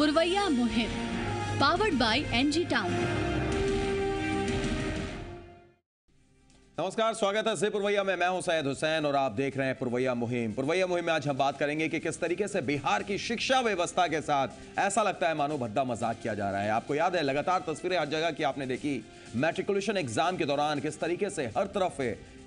पुरवैया मुहिम powered by NG town. नमस्कार, स्वागत है से पुरवैया में। मैं हूं सैयद हुसैन और आप देख रहे हैं पुरवैया मुहिम। पुरवैया मुहिम में आज हम बात करेंगे कि किस तरीके से बिहार की शिक्षा व्यवस्था के साथ ऐसा लगता है मानो भद्दा मजाक किया जा रहा है। आपको याद है, लगातार तस्वीरें हर जगह की आपने देखी। मैट्रिकुलेशन एग्जाम के दौरान किस तरीके से हर तरफ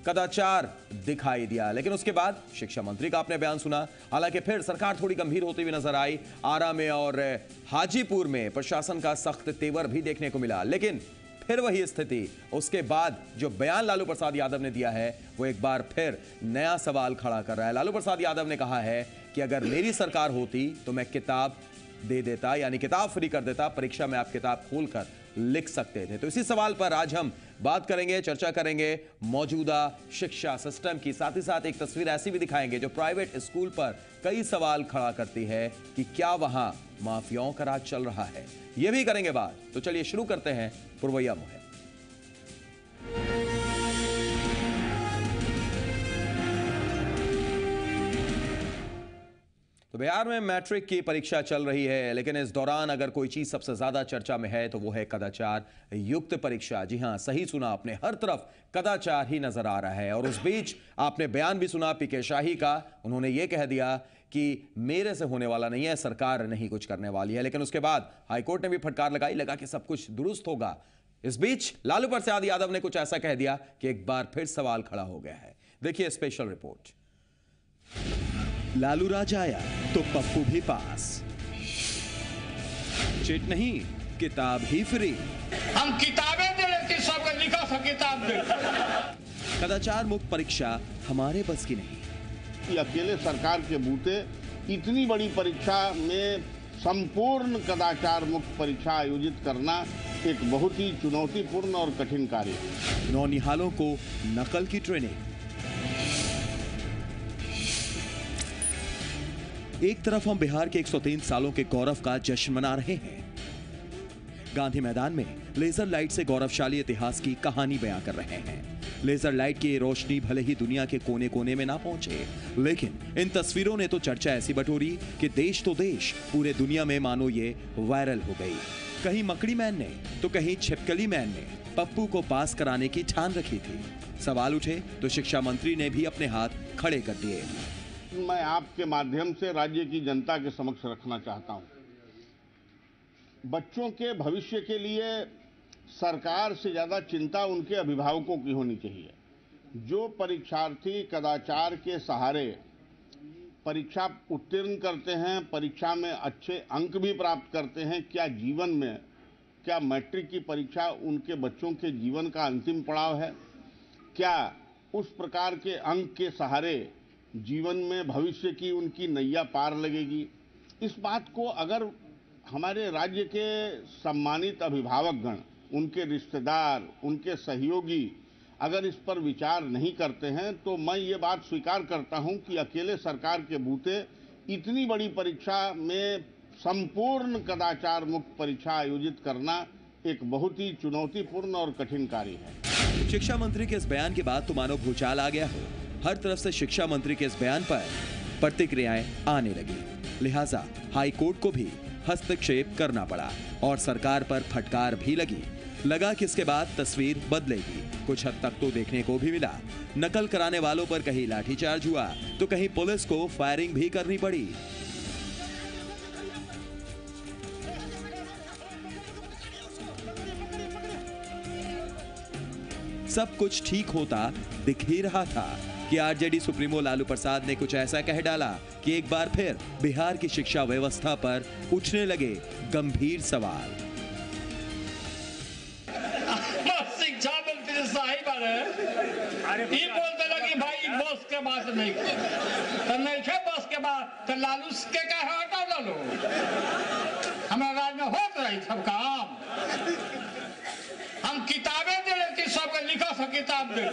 कदाचार दिखाई दिया, लेकिन उसके बाद शिक्षा मंत्री का आपने बयान सुना। हालांकि फिर सरकार थोड़ी गंभीर होती हुई नजर आई। आरा में और हाजीपुर में प्रशासन का सख्त तेवर भी देखने को मिला, लेकिन फिर वही स्थिति। उसके बाद जो बयान लालू प्रसाद यादव ने दिया है वो एक बार फिर नया सवाल खड़ा कर रहा है। लालू प्रसाद यादव ने कहा है कि अगर मेरी सरकार होती तो मैं किताब दे देता, यानी किताब फ्री कर देता, परीक्षा में आप किताब खोलकर लिख सकते थे। तो इसी सवाल पर आज हम बात करेंगे, चर्चा करेंगे मौजूदा शिक्षा सिस्टम की। साथ ही साथ एक तस्वीर ऐसी भी दिखाएंगे जो प्राइवेट स्कूल पर कई सवाल खड़ा करती है कि क्या वहां माफियाओं का राज चल रहा है। यह भी करेंगे बात। तो चलिए शुरू करते हैं पुरवैया मुहिम। तो बिहार में मैट्रिक की परीक्षा चल रही है, लेकिन इस दौरान अगर कोई चीज सबसे ज्यादा चर्चा में है तो वो है कदाचार युक्त परीक्षा। जी हां, सही सुना आपने, हर तरफ कदाचार ही नजर आ रहा है। और उस बीच आपने बयान भी सुना पीके शाही का। उन्होंने ये कह दिया कि मेरे से होने वाला नहीं है, सरकार नहीं कुछ करने वाली है। लेकिन उसके बाद हाईकोर्ट ने भी फटकार लगाई, लगा कि सब कुछ दुरुस्त होगा। इस बीच लालू प्रसाद यादव ने कुछ ऐसा कह दिया कि एक बार फिर सवाल खड़ा हो गया है। देखिए स्पेशल रिपोर्ट। लालू राज आया तो पप्पू भी पास, चिट नहीं किताब ही फ्री। हम किताबें दे रहे थे, सबको लिखा था किताब दे। कदाचार मुक्त परीक्षा हमारे बस की नहीं। कि अकेले सरकार के बूते इतनी बड़ी परीक्षा में संपूर्ण कदाचार मुक्त परीक्षा आयोजित करना एक बहुत ही चुनौतीपूर्ण और कठिन कार्य है। नौनिहालों को नकल की ट्रेनिंग। एक तरफ हम बिहार के 103 सालों के गौरव का जश्न मना रहे हैं। गांधी मैदान में लेजर लाइट से गौरवशाली इतिहास की कहानी बयां कर रहे हैं। लेजर लाइट की रोशनी भले ही दुनिया के कोने कोने में ना पहुंचे, लेकिन इन तस्वीरों ने तो चर्चा ऐसी बटोरी कि देश तो देश, पूरे दुनिया में मानो ये वायरल हो गई। कहीं मकड़ी मैन ने तो कहीं छिपकली मैन ने पप्पू को पास कराने की ठान रखी थी। सवाल उठे तो शिक्षा मंत्री ने भी अपने हाथ खड़े कर दिए। मैं आपके माध्यम से राज्य की जनता के समक्ष रखना चाहता हूं, बच्चों के भविष्य के लिए सरकार से ज्यादा चिंता उनके अभिभावकों की होनी चाहिए। जो परीक्षार्थी कदाचार के सहारे परीक्षा उत्तीर्ण करते हैं, परीक्षा में अच्छे अंक भी प्राप्त करते हैं, क्या जीवन में, क्या मैट्रिक की परीक्षा उनके बच्चों के जीवन का अंतिम पड़ाव है? क्या उस प्रकार के अंक के सहारे जीवन में भविष्य की उनकी नैया पार लगेगी? इस बात को अगर हमारे राज्य के सम्मानित अभिभावकगण, उनके रिश्तेदार, उनके सहयोगी अगर इस पर विचार नहीं करते हैं तो मैं ये बात स्वीकार करता हूं कि अकेले सरकार के बूते इतनी बड़ी परीक्षा में संपूर्ण कदाचार मुक्त परीक्षा आयोजित करना एक बहुत ही चुनौतीपूर्ण और कठिन कार्य है। शिक्षा मंत्री के इस बयान के बाद तो मानो भूचाल आ गया हो। हर तरफ से शिक्षा मंत्री के इस बयान पर प्रतिक्रियाएं आने लगी, लिहाजा हाईकोर्ट को भी हस्तक्षेप करना पड़ा और सरकार पर फटकार भी लगी। लगा कि इसके बाद तस्वीर बदलेगी। कुछ हद तक तो देखने को भी मिला। नकल कराने वालों पर कहीं लाठीचार्ज हुआ तो कहीं पुलिस को फायरिंग भी करनी पड़ी। सब कुछ ठीक होता दिख ही रहा था कि आरजेडी सुप्रीमो लालू प्रसाद ने कुछ ऐसा कह डाला कि एक बार फिर बिहार की शिक्षा व्यवस्था पर उठने लगे गंभीर सवाल। शिक्षा मंत्री साहिब ये बोलते लगे भाई बस के बात नहीं तो नहीं थे, बस के बाद तो लालू के कहा हटा डालो। हमारा राज्य में होत रही सब काम। हम किताबें दे रहे थे, सबको लिखा था किताब दे।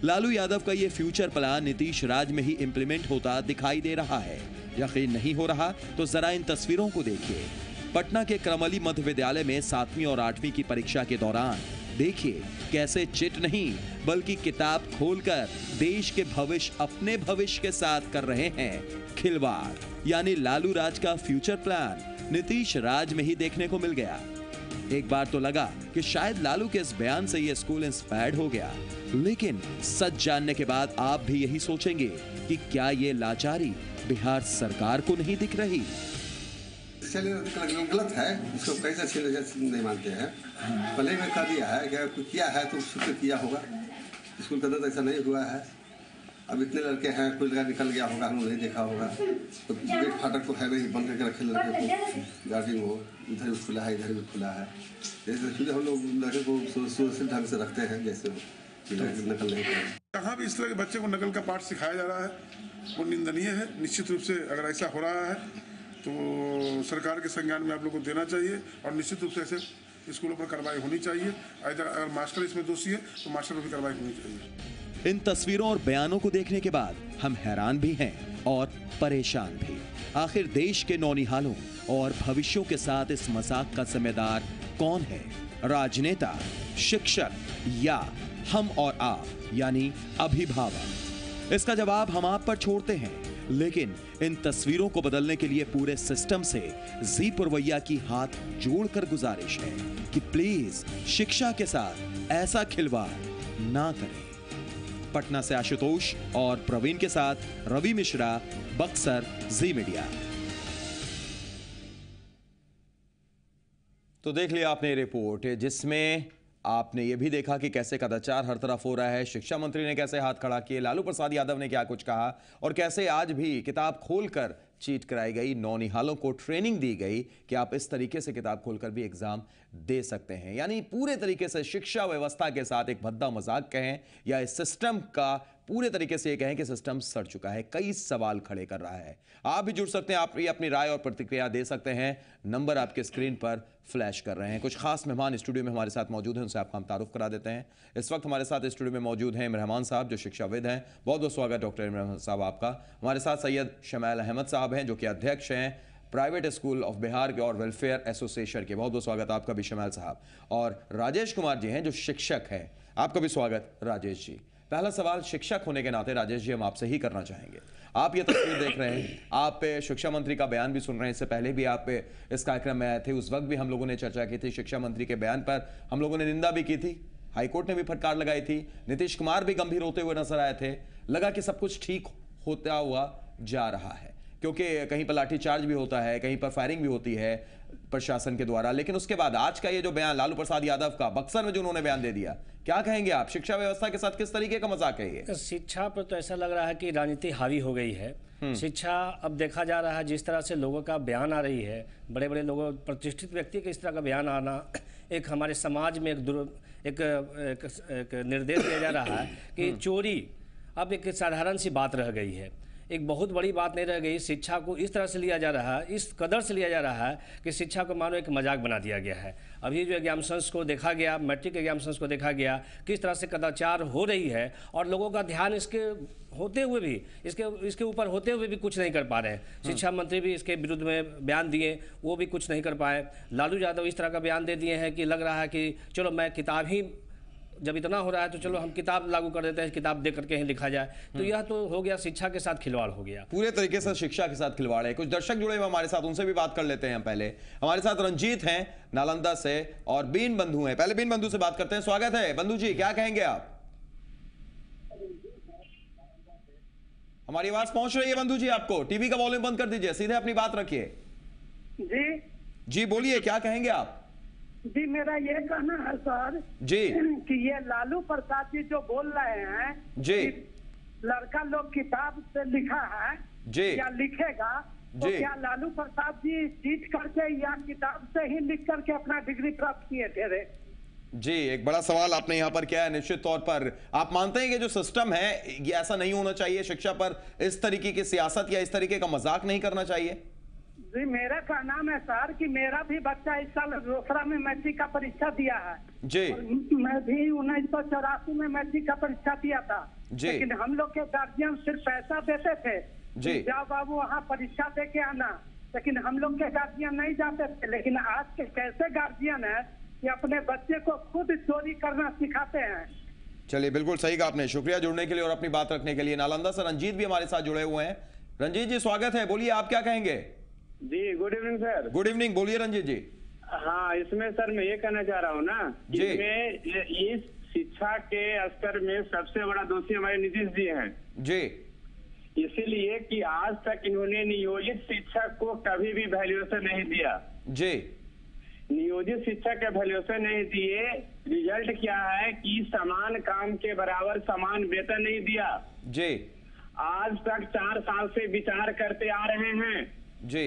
लालू यादव का ये फ्यूचर प्लान नीतीश राज में ही इंप्लीमेंट होता दिखाई दे रहा है। यकीन नहीं हो रहा तो जरा इन तस्वीरों को देखिए। पटना के क्रमली मध्य विद्यालय में 7वीं और 8वीं की परीक्षा के दौरान देखिए कैसे चिट नहीं बल्कि किताब खोलकर देश के भविष्य अपने भविष्य के साथ कर रहे हैं खिलवाड़। यानी लालू राज का फ्यूचर प्लान नीतीश राज में ही देखने को मिल गया। एक बार तो लगा कि शायद लालू के इस बयान से ये स्कूल इंस्पायर्ड हो गया, लेकिन सच जानने के बाद आप भी यही सोचेंगे कि क्या ये लाचारी बिहार सरकार को नहीं दिख रही। गलत है, इसको कैसे नहीं मानते हैं। पहले में कह दिया है कि कुछ किया है तो शुक्र किया होगा। स्कूल का अंदर ऐसा नहीं हुआ है। अब इतने लड़के हैं, कोई लड़का निकल गया होगा, हम नहीं देखा होगा। तो गेट फाटक तो है नहीं, बंद करके रखे लड़के को, गार्डिंग हो, इधर भी खुला है इधर भी खुला है। जैसे हम लोग लड़के को सुरक्षित ढंग से रखते हैं, जैसे नकल नहीं करें। कहाँ भी इस तरह के बच्चे को नकल का पाठ सिखाया जा रहा है, वो निंदनीय है। निश्चित रूप से अगर ऐसा हो रहा है तो सरकार के संज्ञान में आप लोगों को देना चाहिए और निश्चित रूप से ऐसे स्कूलों पर कार्रवाई होनी चाहिए। अगर मास्टर इसमें दोषी है तो मास्टर पर भी कार्रवाई होनी चाहिए। इन तस्वीरों और बयानों को देखने के बाद हम हैरान भी हैं और परेशान भी। आखिर देश के नौनिहालों और भविष्यों के साथ इस मजाक का जिम्मेदार कौन है? राजनेता, शिक्षक या हम और आप यानी अभिभावक? इसका जवाब हम आप पर छोड़ते हैं, लेकिन इन तस्वीरों को बदलने के लिए पूरे सिस्टम से जी पुरवैया की हाथ जोड़कर गुजारिश है कि प्लीज शिक्षा के साथ ऐसा खिलवाड़ ना करें। पटना से आशुतोष और प्रवीण के साथ रवि मिश्रा, बक्सर, जी मीडिया। तो देख लिया आपने रिपोर्ट, जिसमें आपने ये भी देखा कि कैसे कदाचार हर तरफ हो रहा है। शिक्षा मंत्री ने कैसे हाथ खड़ा किए, लालू प्रसाद यादव ने क्या कुछ कहा और कैसे आज भी किताब खोलकर चीट कराई गई। नौनिहालों को ट्रेनिंग दी गई कि आप इस तरीके से किताब खोलकर भी एग्जाम दे सकते हैं। यानी पूरे तरीके से शिक्षा व्यवस्था के साथ एक भद्दा मजाक कहें या इस सिस्टम का पूरे तरीके से ये कहें कि सिस्टम सड़ चुका है, कई सवाल खड़े कर रहा है। आप भी जुड़ सकते हैं, आप भी अपनी राय और प्रतिक्रिया दे सकते हैं। नंबर आपके स्क्रीन पर फ्लैश कर रहे हैं। कुछ खास मेहमान स्टूडियो में हमारे साथ मौजूद हैं, उनसे आपका हम तारुफ करा देते हैं। इस वक्त हमारे साथ स्टूडियो में मौजूद हैं इमरान साहब, जो शिक्षाविद हैं। बहुत बहुत स्वागत डॉक्टर इमरान साहब आपका। हमारे साथ सैयद शमाइल अहमद साहब हैं, जो कि अध्यक्ष हैं प्राइवेट स्कूल ऑफ बिहार के और वेलफेयर एसोसिएशन के। बहुत बहुत स्वागत आपका भी शमाइल साहब। और राजेश कुमार जी हैं, जो शिक्षक हैं। आपका भी स्वागत राजेश जी। पहला सवाल शिक्षक होने के नाते राजेश जी हम आपसे ही करना चाहेंगे। आप ये तस्वीर देख रहे हैं, आप शिक्षा मंत्री का बयान भी सुन रहे हैं। इससे पहले भी आप इस कार्यक्रम में आए थे, उस वक्त भी हम लोगों ने चर्चा की थी। शिक्षा मंत्री के बयान पर हम लोगों ने निंदा भी की थी, हाईकोर्ट ने भी फटकार लगाई थी। नीतीश कुमार भी गंभीर होते हुए नजर आए थे। लगा कि सब कुछ ठीक होता हुआ जा रहा है, क्योंकि कहीं पर लाठीचार्ज भी होता है, कहीं पर फायरिंग भी होती है प्रशासन के द्वारा। लेकिन उसके बाद आज का ये जो बयान लालू प्रसाद यादव का बक्सर में जो उन्होंने बयान दे दिया, क्या कहेंगे आप? शिक्षा व्यवस्था के साथ किस तरीके का मजाक है ये? शिक्षा पर तो ऐसा लग रहा है कि राजनीति हावी हो गई है। शिक्षा अब देखा जा रहा है, जिस तरह से लोगों का बयान आ रही है, बड़े बड़े लोगों, प्रतिष्ठित व्यक्ति के इस तरह का बयान आना, एक हमारे समाज में एक निर्देश दिया जा रहा है कि चोरी अब एक साधारण सी बात रह गई है, एक बहुत बड़ी बात नहीं रह गई। शिक्षा को इस तरह से लिया जा रहा है, इस कदर से लिया जा रहा है कि शिक्षा को मानो एक मजाक बना दिया गया है। अभी जो एग्जाम सेंस को देखा गया, मैट्रिक एग्जाम सेंस को देखा गया, किस तरह से कदाचार हो रही है और लोगों का ध्यान इसके होते हुए भी, इसके ऊपर होते हुए भी कुछ नहीं कर पा रहे हैं। शिक्षा मंत्री भी इसके विरुद्ध में बयान दिए, वो भी कुछ नहीं कर पाए। लालू यादव इस तरह का बयान दे दिए हैं कि लग रहा है कि चलो मैं किताब ही, जब इतना हो रहा है तो चलो हम किताब लागू कर देते हैं, किताब दे करके ही लिखा जाए। तो यह तो हो गया, शिक्षा के साथ खिलवाड़ हो गया, पूरे तरीके से शिक्षा के साथ खिलवाड़ है। कुछ दर्शक जुड़े हुए हमारे साथ, उनसे भी बात कर लेते हैं। पहले हमारे साथ रंजीत हैं नालंदा से और बीन बंधु हैं। पहले बीन बंधु से बात करते हैं। स्वागत है बंधु जी, क्या कहेंगे आप? हमारी आवाज पहुंच रही है बंधु जी आपको? टीवी का वॉल्यूम बंद कर दीजिए, सीधे अपनी बात रखिए। जी बोलिए, क्या कहेंगे आप? जी मेरा ये कहना है सर जी कि ये लालू प्रसाद जी जो बोल रहे हैं जी, लड़का लोग किताब से लिखा है जी या लिखेगा, तो जी, क्या लालू प्रसाद जी चीट करके या किताब से ही लिख करके अपना डिग्री प्राप्त किए थे? जी एक बड़ा सवाल आपने यहाँ पर किया है। निश्चित तौर पर आप मानते हैं कि जो सिस्टम है ये ऐसा नहीं होना चाहिए, शिक्षा पर इस तरीके की सियासत या इस तरीके का मजाक नहीं करना चाहिए? जी मेरा कहना है सर कि मेरा भी बच्चा इस साल दूसरा में मैट्रिक का परीक्षा दिया है जी। मैं भी 1984 में मैट्रिक का परीक्षा दिया था जी। लेकिन हम लोग के गार्जियन सिर्फ पैसा देते थे जी, जाओ बाबू वहाँ परीक्षा दे के आना, लेकिन हम लोग के गार्जियन नहीं जाते थे। लेकिन आज के कैसे गार्जियन है कि अपने बच्चे को खुद चोरी करना सिखाते हैं। चलिए, बिल्कुल सही कहा आपने। शुक्रिया जुड़ने के लिए और अपनी बात रखने के लिए। नालंदा से रंजीत भी हमारे साथ जुड़े हुए हैं। रंजीत जी, स्वागत है, बोलिए आप क्या कहेंगे। जी good evening sir. Good evening, बोलिए रंजीत जी। हाँ, इसमें सर मैं ये कहना चाह रहा हूँ ना, इसमें इस शिक्षा के स्तर में सबसे बड़ा दोषी हमारे नीतीश जी हैं जी। इसीलिए कि आज तक इन्होंने नियोजित शिक्षक को कभी भी वैल्यूएशन नहीं दिया जी। नियोजित शिक्षक के वैल्यूएशन नहीं दिए। रिजल्ट क्या है कि समान काम के बराबर समान वेतन नहीं दिया जी। आज तक 4 साल से विचार करते आ रहे हैं जी।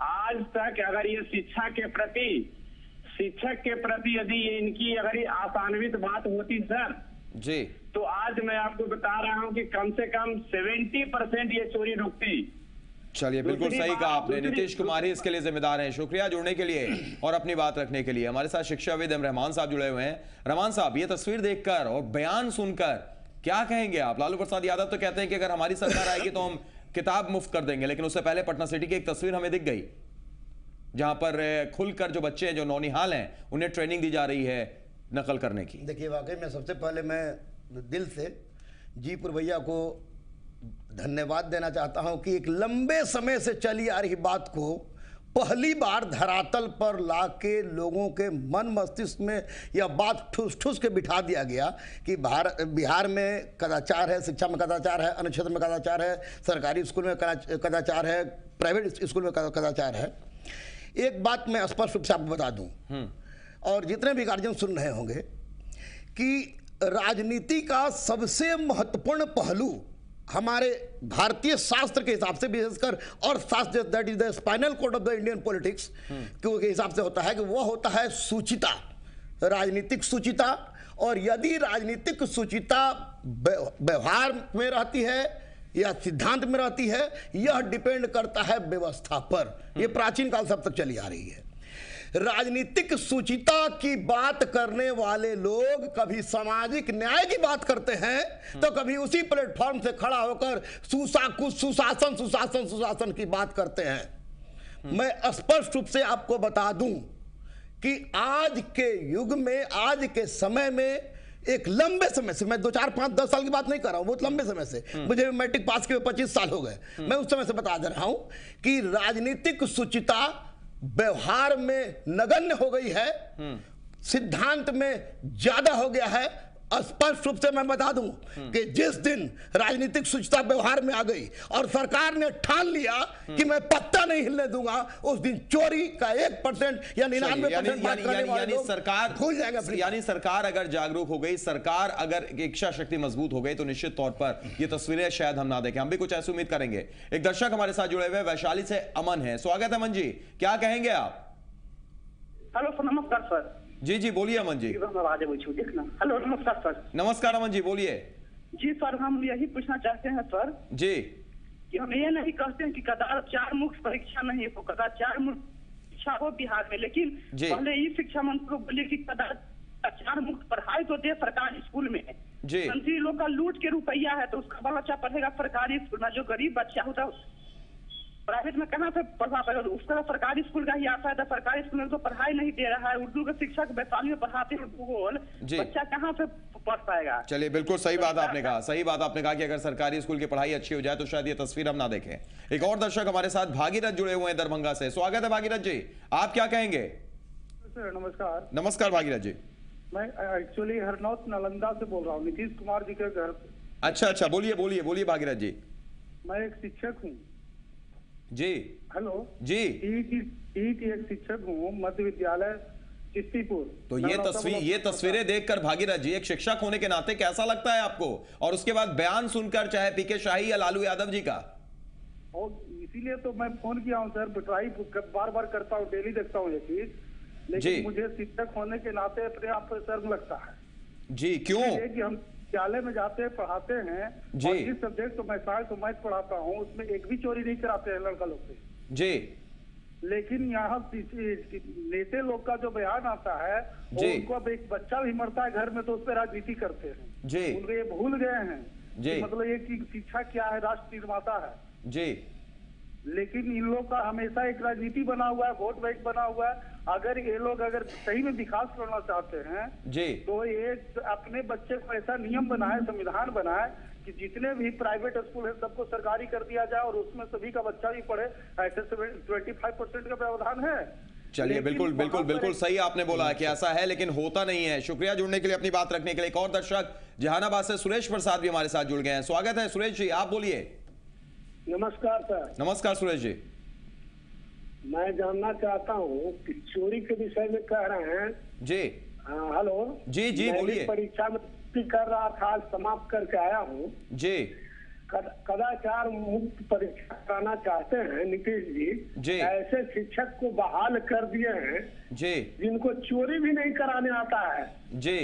आज तक अगर ये शिक्षक के प्रति यदि इनकी अगर ये आसान्वित बात होती सर जी, तो आज मैं आपको बता रहा हूं कि कम से कम 70% ये चोरी रुकती। चलिए, बिल्कुल सही कहा आपने। नीतीश कुमार ही इसके लिए जिम्मेदार हैं। शुक्रिया जुड़ने के लिए और अपनी बात रखने के लिए। हमारे साथ शिक्षाविद रहमान साहब जुड़े हुए हैं। रहमान साहब, ये तस्वीर देखकर और बयान सुनकर क्या कहेंगे आप। लालू प्रसाद यादव तो कहते हैं कि अगर हमारी सरकार आएगी तो हम किताब मुफ्त कर देंगे, लेकिन उससे पहले पटना सिटी की एक तस्वीर हमें दिख गई जहां पर खुलकर जो बच्चे हैं, जो नौनिहाल हैं, उन्हें ट्रेनिंग दी जा रही है नकल करने की। देखिए, वाकई में सबसे पहले मैं दिल से जीपुर भैया को धन्यवाद देना चाहता हूं कि एक लंबे समय से चली आ रही बात को पहली बार धरातल पर लाके लोगों के मन मस्तिष्क में यह बात ठूस ठूस के बिठा दिया गया कि बिहार में कदाचार है, शिक्षा में कदाचार है, अन्य क्षेत्र में कदाचार है, सरकारी स्कूल में कदाचार है, प्राइवेट स्कूल में कदाचार है। एक बात मैं स्पष्ट रूप से आपको बता दूं और जितने भी गार्जियन सुन रहे होंगे कि राजनीति का सबसे महत्वपूर्ण पहलू हमारे भारतीय शास्त्र के हिसाब से विशेषकर और शास्त्र that is the spinal cord of the Indian politics के हिसाब से होता है कि वो होता है सूचिता, राजनीतिक सूचिता। और यदि राजनीतिक सूचिता व्यवहार में रहती है या सिद्धांत में रहती है, यह डिपेंड करता है व्यवस्था पर। यह प्राचीन काल से अब तक चली आ रही है। राजनीतिक सुचिता की बात करने वाले लोग कभी सामाजिक न्याय की बात करते हैं तो कभी उसी प्लेटफॉर्म से खड़ा होकर सुशासन की बात करते हैं। मैं स्पष्ट रूप से आपको बता दूं कि आज के युग में, आज के समय में, एक लंबे समय से, मैं 2, 4, 5, 10 साल की बात नहीं कर रहा हूं, बहुत लंबे समय से, मुझे मैट्रिक पास किए 25 साल हो गए, मैं उस समय से बता दे रहा हूं कि राजनीतिक सुचिता व्यवहार में नगण्य हो गई है, सिद्धांत में ज्यादा हो गया है। स्पष्ट रूप से मैं बता दूं कि जिस दिन राजनीतिक सुचिता व्यवहार में आ गई और सरकार ने ठान लिया कि मैं पत्ता नहीं हिलने दूंगा, उस दिन चोरी का 1% या 99% सरकार भूल जाएगा। यानी सरकार अगर जागरूक हो गई, सरकार अगर इच्छा शक्ति मजबूत हो गई तो निश्चित तौर पर ये तस्वीरें शायद हम ना देखें। हम भी कुछ ऐसी उम्मीद करेंगे। एक दर्शक हमारे साथ जुड़े हुए वैशाली से अमन है। स्वागत है अमन जी, क्या कहेंगे आप। हेलो सर, नमस्कार सर। जी जी, बोलिए अमन जी। हेलो, नमस्कार सर। नमस्कार अमन जी, बोलिए। जी सर, हम यही पूछना चाहते हैं सर जी कि हम ये नहीं कहते हैं कि कदाचार मुक्त परीक्षा नहीं हो, कदाचार मुक्त शिक्षा हो बिहार में, लेकिन पहले ही शिक्षा मंत्री को बोले कि कदाचार मुक्त पढ़ाई तो दे सरकारी स्कूल में। मंत्री लोग का लूट के रुपया है तो उसका बच्चा पढ़ेगा सरकारी स्कूल में, जो गरीब बच्चा होता है प्राइवेट में कहाँ से पढ़ा पाएगा। उसका सरकारी स्कूल का ही आता है, तो सरकारी स्कूल में तो पढ़ाई नहीं दे रहा है। उर्दू के शिक्षक वैशाली में पढ़ाते हैं भूगोल, बच्चा कहाँ से पढ़ पाएगा। चलिए, बिल्कुल सही बात आपने कहा, सही बात आपने कहा कि अगर सरकारी स्कूल की पढ़ाई अच्छी हो जाए तो शायद ये तस्वीर हम ना देखें। एक और दर्शक हमारे साथ भागीरथ जुड़े हुए हैं दरभंगा से। स्वागत है भागीरथ जी, आप क्या कहेंगे। सर नमस्कार। नमस्कार भागीरथ जी। मैं एक्चुअली हरनौत नालंदा से बोल रहा हूँ, नीतीश कुमार जी के घर। अच्छा, बोलिए बोलिए बोलिए भागीरथ जी। मैं एक शिक्षक हूँ जी। हेलो जी। एक शिक्षक हूँ मध्य विद्यालय चिश्तीपुर। तो ये तस्वीरें देखकर भागीरथ जी, एक शिक्षक होने के नाते कैसा लगता है आपको, और उसके बाद बयान सुनकर, चाहे पीके शाही या लालू यादव जी का। और इसीलिए तो मैं फोन किया हूँ सर, ट्राई बार बार करता हूँ, डेली देखता हूँ ये चीज, लेकिन मुझे शिक्षक होने के नाते अपने आप पर शर्म लगता है। जी, क्यों। कि हम विद्यालय में जाते हैं, पढ़ाते हैं, और जिस सब्जेक्ट तो मैं साइंस तो मैथ पढ़ाता हूँ, उसमें एक भी चोरी नहीं कराते हैं लड़का लोग से जी। लेकिन यहाँ नेता लोग का जो बयान आता है, उनको अब एक बच्चा भी मरता है घर में तो उस पर राजनीति करते हैं जी। उनको ये भूल गए हैं जी। मतलब ये कि शिक्षा क्या है, राष्ट्र निर्माता है जी। लेकिन इन लोग का हमेशा एक राजनीति बना हुआ है, वोट बैंक बना हुआ है, अगर ये लोग अगर सही में विकास करना चाहते हैं जी, तो ये अपने बच्चे को ऐसा नियम बनाए, संविधान बनाए कि जितने भी प्राइवेट स्कूल है सबको सरकारी कर दिया जाए और उसमें सभी का बच्चा भी पढ़े। ऐसे 25% का प्रावधान है। चलिए, बिल्कुल बिल्कुल बिल्कुल सही आपने बोला है कि ऐसा है, लेकिन होता नहीं है। शुक्रिया जुड़ने के लिए, अपनी बात रखने के लिए। एक और दर्शक जहानाबाद से सुरेश प्रसाद भी हमारे साथ जुड़ गए हैं। स्वागत है सुरेश जी, आप बोलिए। नमस्कार सर। नमस्कार सुरेश जी। मैं जानना चाहता हूँ कि चोरी के विषय में कह रहे हैं जी। हेलो जी जी बोलिए। परीक्षा में कर रहा था, आज समाप्त करके आया हूँ जी। कदाचार मुक्त परीक्षा कराना चाहते हैं नीतीश जी। ऐसे शिक्षक को बहाल कर दिए हैं जी जिनको चोरी भी नहीं कराने आता है जी।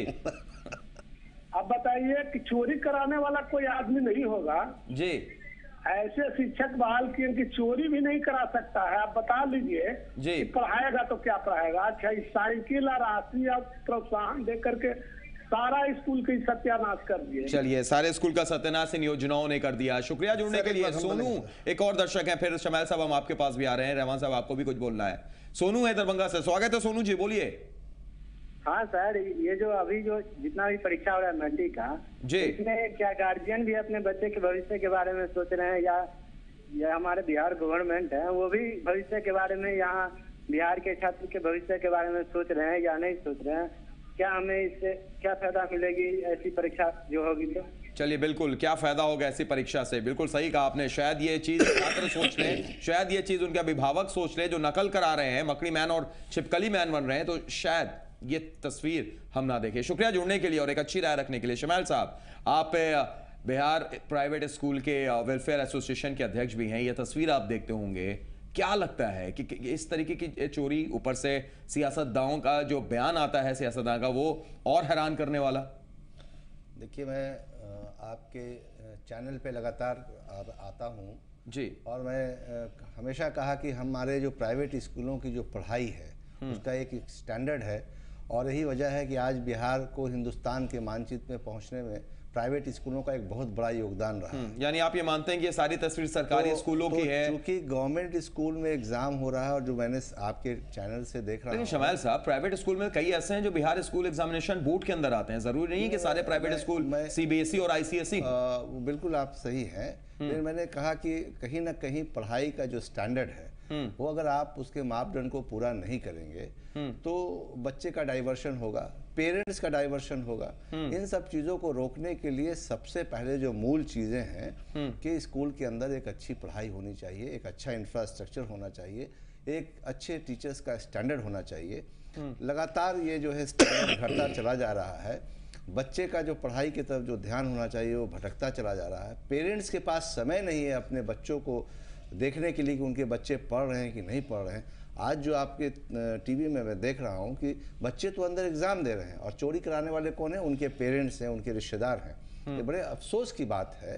अब बताइए कि चोरी कराने वाला कोई आदमी नहीं होगा जी। ऐसे शिक्षक बहाल किए कि चोरी भी नहीं करा सकता है। आप बता लीजिए जी। पढ़ाएगा तो क्या पढ़ाएगा? अच्छा, साइकिल और राशि और प्रोत्साहन दे करके सारा स्कूल का सत्यानाश कर दिए। चलिए, सारे स्कूल का सत्यानाश इन योजनाओं ने कर दिया। शुक्रिया जुड़ने के लिए। सोनू एक और दर्शक हैं, फिर शमाइल साहब हम आपके पास भी आ रहे हैं। रहमान साहब आपको भी कुछ बोलना है। सोनू है दरभंगा से। स्वागत है सोनू जी, बोलिए। हाँ सर, ये जो अभी जो जितना भी परीक्षा हो रहा है मैट्रिक का जी, इसमें क्या गार्जियन भी अपने बच्चे के भविष्य के बारे में सोच रहे हैं, या हमारे बिहार गवर्नमेंट है वो भी भविष्य के बारे में, यहाँ बिहार के छात्र के भविष्य के बारे में सोच रहे हैं या नहीं सोच रहे हैं? क्या हमें इससे क्या फायदा मिलेगी ऐसी परीक्षा जो होगी तो? चलिए, बिल्कुल क्या फायदा होगा ऐसी परीक्षा से, बिल्कुल सही कहा आपने। शायद ये चीज छात्र सोच ले, शायद ये चीज उनके अभिभावक सोच ले जो नकल करा रहे हैं, मकड़ी मैन और छिपकली मैन बन रहे हैं, तो शायद ये तस्वीर हम ना देखें। शुक्रिया जुड़ने के लिए और एक अच्छी राय रखने के लिए। शमाइल साहब, आप बिहार प्राइवेट स्कूल के वेलफेयर एसोसिएशन के अध्यक्ष भी हैं, ये तस्वीर आप देखते होंगे, क्या लगता है कि इस तरीके की चोरी, ऊपर से सियासतदानों का जो बयान आता है सियासतदान का, वो और हैरान करने वाला? देखिए, मैं आपके चैनल पे लगातार आता हूँ जी, और मैं हमेशा कहा कि हमारे जो प्राइवेट स्कूलों की जो पढ़ाई है उसका एक स्टैंडर्ड है, और यही वजह है कि आज बिहार को हिंदुस्तान के मानचित्र में पहुंचने में प्राइवेट स्कूलों का एक बहुत बड़ा योगदान रहा है। यानी आप ये मानते हैं कि ये सारी तस्वीर सरकारी स्कूलों की है? क्योंकि गवर्नमेंट स्कूल में एग्जाम हो रहा है, और जो मैंने आपके चैनल से देख रहा हूँ। लेकिन शमाइल साहब, प्राइवेट स्कूल में कई ऐसे हैं जो बिहार स्कूल एग्जामिनेशन बोर्ड के अंदर आते हैं, जरूरी नहीं है कि सारे प्राइवेट स्कूल सीबीएसई और आईसीएसई। बिल्कुल आप सही हैं, लेकिन मैंने कहा कि कहीं ना कहीं पढ़ाई का जो स्टैंडर्ड है वो अगर आप उसके मापदंड को पूरा नहीं करेंगे तो बच्चे का डाइवर्शन होगा, पेरेंट्स का डाइवर्शन होगा। इन सब चीज़ों को रोकने के लिए सबसे पहले जो मूल चीज़ें हैं कि स्कूल के अंदर एक अच्छी पढ़ाई होनी चाहिए, एक अच्छा इंफ्रास्ट्रक्चर होना चाहिए, एक अच्छे टीचर्स का स्टैंडर्ड होना चाहिए। लगातार ये जो है स्टैंडर्ड घटता चला जा रहा है। बच्चे का जो पढ़ाई की तरफ जो ध्यान होना चाहिए वो भटकता चला जा रहा है। पेरेंट्स के पास समय नहीं है अपने बच्चों को देखने के लिए कि उनके बच्चे पढ़ रहे हैं कि नहीं पढ़ रहे हैं। आज जो आपके टीवी में मैं देख रहा हूँ कि बच्चे तो अंदर एग्ज़ाम दे रहे हैं और चोरी कराने वाले कौन हैं? उनके पेरेंट्स हैं, उनके रिश्तेदार हैं। ये बड़े अफसोस की बात है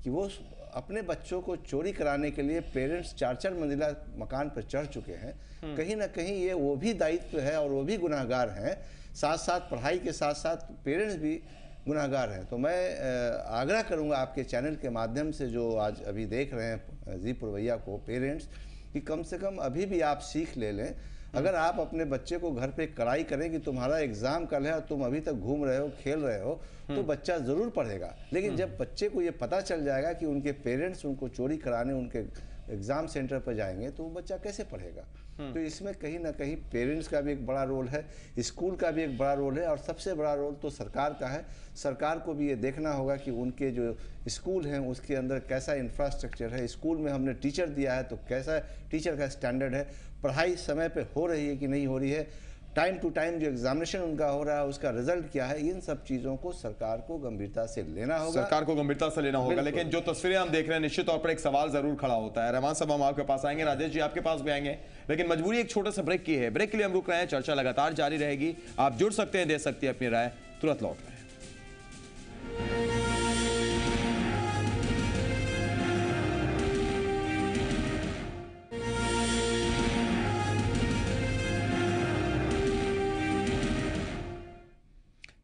कि वो अपने बच्चों को चोरी कराने के लिए पेरेंट्स 4-4 मंजिला मकान पर चढ़ चुके हैं। कहीं ना कहीं ये वो भी दायित्व है और वो भी गुनाहगार हैं, साथ साथ पढ़ाई के साथ साथ पेरेंट्स भी गुनाहगार हैं। तो मैं आग्रह करूंगा आपके चैनल के माध्यम से जो आज अभी देख रहे हैं जी पुरवैया को, पेरेंट्स, कि कम से कम अभी भी आप सीख ले लें। अगर आप अपने बच्चे को घर पे कड़ाई करें कि तुम्हारा एग्जाम कल है और तुम अभी तक घूम रहे हो, खेल रहे हो, तो बच्चा ज़रूर पढ़ेगा। लेकिन जब बच्चे को ये पता चल जाएगा कि उनके पेरेंट्स उनको चोरी कराने उनके एग्ज़ाम सेंटर पर जाएंगे, तो वो बच्चा कैसे पढ़ेगा? तो इसमें कहीं ना कहीं पेरेंट्स का भी एक बड़ा रोल है, स्कूल का भी एक बड़ा रोल है, और सबसे बड़ा रोल तो सरकार का है। सरकार को भी ये देखना होगा कि उनके जो स्कूल हैं उसके अंदर कैसा इंफ्रास्ट्रक्चर है, स्कूल में हमने टीचर दिया है तो कैसा टीचर का स्टैंडर्ड है, पढ़ाई समय पे हो रही है कि नहीं हो रही है, टाइम टू टाइम जो एग्जामिनेशन उनका हो रहा है उसका रिजल्ट क्या है। इन सब चीज़ों को सरकार को गंभीरता से लेना होगा, सरकार को गंभीरता से लेना होगा। लेकिन जो तस्वीरें हम देख रहे हैं, निश्चित तौर पर एक सवाल जरूर खड़ा होता है। रहमान साहब, हम आपके पास आएंगे, राजेश जी आपके पास भी आएंगे, लेकिन मजबूरी एक छोटे से ब्रेक की है। ब्रेक के लिए हम रुक रहे हैं, चर्चा लगातार जारी रहेगी। आप जुड़ सकते हैं, दे सकते हैं अपनी राय, तुरंत लौट रहे हैं।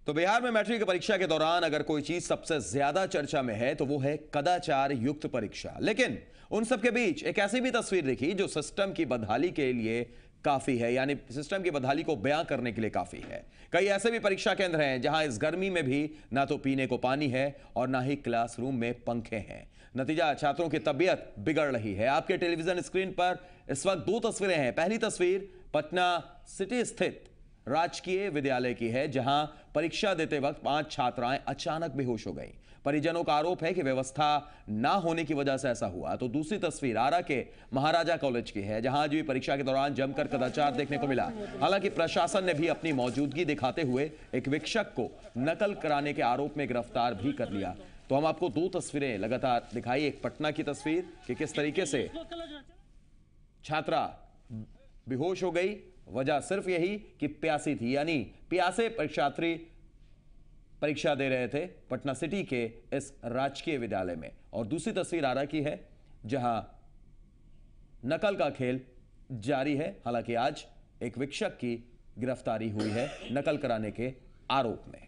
तो बिहार में मैट्रिक परीक्षा के दौरान अगर कोई चीज सबसे ज्यादा चर्चा में है तो वो है कदाचार युक्त परीक्षा। लेकिन उन सब के बीच एक ऐसी भी तस्वीर दिखी जो सिस्टम की बदहाली के लिए काफी है, यानी सिस्टम की बदहाली को बयां करने के लिए काफी है। कई ऐसे भी परीक्षा केंद्र हैं जहां इस गर्मी में भी ना तो पीने को पानी है और ना ही क्लासरूम में पंखे हैं। नतीजा, छात्रों की तबीयत बिगड़ रही है। आपके टेलीविजन स्क्रीन पर इस वक्त दो तस्वीरें हैं। पहली तस्वीर पटना सिटी स्थित राजकीय विद्यालय की है, जहां परीक्षा देते वक्त 5 छात्राएं अचानक बेहोश हो गईं। परिजनों का आरोप है कि व्यवस्था ना होने की वजह से ऐसा हुआ। तो दूसरी तस्वीर आरा के महाराजा कॉलेज की है, जहां आज भी परीक्षा के दौरान जमकर कदाचार देखने को मिला। हालांकि प्रशासन ने भी अपनी मौजूदगी दिखाते हुए एक शिक्षक को नकल कराने के आरोप में गिरफ्तार भी कर लिया। तो हम आपको दो तस्वीरें लगातार दिखाई। एक पटना की तस्वीर कि किस तरीके से छात्रा बेहोश हो गई, वजह सिर्फ यही कि प्यासी थी, यानी प्यासे परीक्षार्थी परीक्षा दे रहे थे पटना सिटी के इस राजकीय विद्यालय में। और दूसरी तस्वीर आरा की है, जहां नकल का खेल जारी है। हालांकि आज एक शिक्षक की गिरफ्तारी हुई है नकल कराने के आरोप में।